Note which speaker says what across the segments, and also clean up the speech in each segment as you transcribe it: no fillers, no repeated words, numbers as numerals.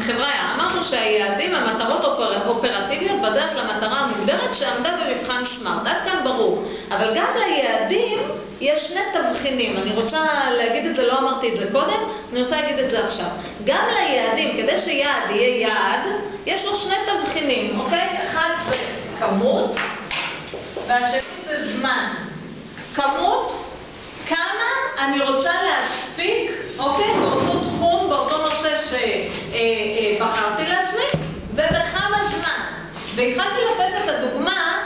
Speaker 1: חבר'ה, אמרנו שהיעדים, המטרות אופרטיביות בדרך למטרה המוגדרת שעמדה במבחן סמארט. עד כאן ברור. אבל גם ליעדים יש שני תבחינים. אני רוצה להגיד את זה, לא אמרתי את זה קודם, אני רוצה להגיד את זה עכשיו. גם ליעדים, כדי שיעד יהיה יעד, יש לו שני תבחינים, אוקיי? אחד זה כמות, והשני זה זמן. כמות, כמה אני רוצה להספיק, אוקיי? באותו תחום, באותו נושא שבחרתי לעצמי, ובכמה זמן. והתחלתי לתת את הדוגמה,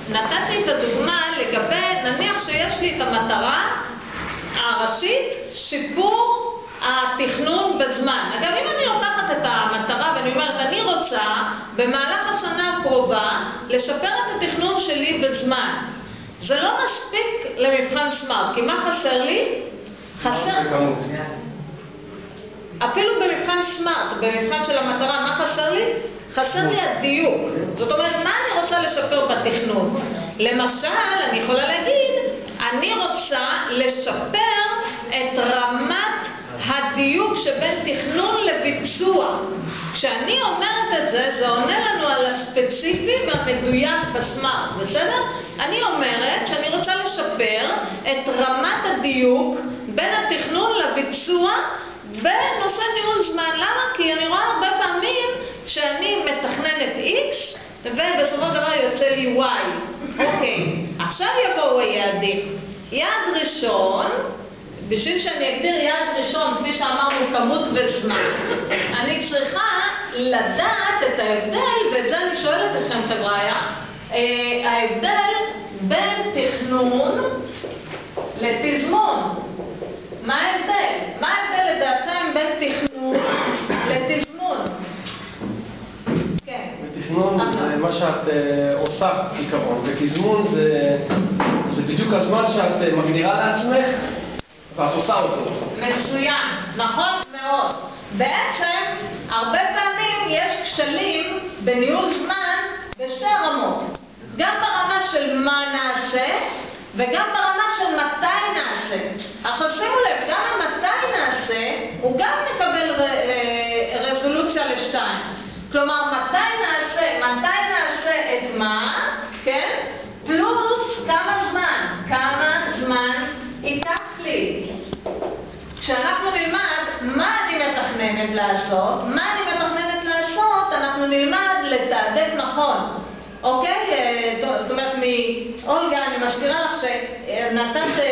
Speaker 1: נתתי את הדוגמה לגבי, נניח שיש לי את המטרה הראשית, שיפור התכנון בזמן. אגב, אם אני לוקחת את המטרה ואני אומרת, אני רוצה במהלך השנה הקרובה לשפר את התכנון שלי בזמן. זה לא מספיק למבחן סמארט, כי מה חסר לי? חסר... אפילו במבחן סמארט, במבחן של המטרה, מה חסר לי? חסר לי הדיוק. זאת אומרת, מה אני רוצה לשפר בתכנון? למשל, אני יכולה להגיד, אני רוצה לשפר את רמת הדיוק שבין תכנון לביצוע. כשאני אומרת את זה, זה עונה לנו על הספציפי והמדויק בסמארט, בסדר? אני אומרת שאני רוצה לשפר את רמת הדיוק בין התכנון לביצוע בנושא ניהול זמן. למה? כי אני רואה הרבה פעמים שאני מתכננת X ובסופו של דבר יוצא לי Y. אוקיי, עכשיו יבואו היעדים. יעד ראשון, בשביל שאני אגדיר יעד ראשון, כפי שאמרנו, כמות וזמן, אני צריכה לדעת את ההבדל, ואת זה אני שואלת אתכם חבר'ה, ההבדל בין תכנון לתזמון. מה ההבדל? מה ההבדל לדעתכם בין תכנון לתזמון? כן.
Speaker 2: בתכנון זה מה שאת עושה בעיקרון, ותזמון זה בדיוק הזמן שאת מגדירה לעצמך ואת עושה אותו.
Speaker 1: מצוין, נכון מאוד. בעצם, הרבה פעמים יש כשלים בניהול זמן בשתי רמות. גם ברמה של מה נעשה, וגם ברמה של מתי נעשה. עכשיו שימו לב, גם מתי נעשה, הוא גם מקבל רזולוציה לשתיים. כלומר, מתי נעשה את מה, כן? פלוס כמה זמן ייקח לי. כשאנחנו נלמד מה אני מתכננת לעשות, אנחנו נלמד לתעדף נכון. אוקיי? זאת אומרת, אולגה, אני מזכירה לך שנתת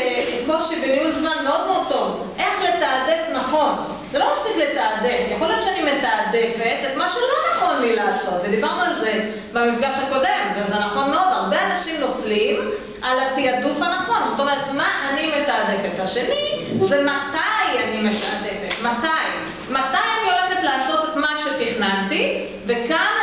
Speaker 1: קושי בניהול זמן מאוד מאוד טוב. איך לתעדף נכון? זה לא מספיק לתעדף. יכול להיות שאני מתעדפת את מה שלא נכון לי לעשות. ודיברנו על זה במפגש הקודם, וזה נכון מאוד. הרבה אנשים נופלים על התעדוף הנכון. זאת אומרת, מה אני מתעדפת? השני זה מתי אני מתעדפת. מתי אני הולכת לעשות את מה שתכננתי, וכמה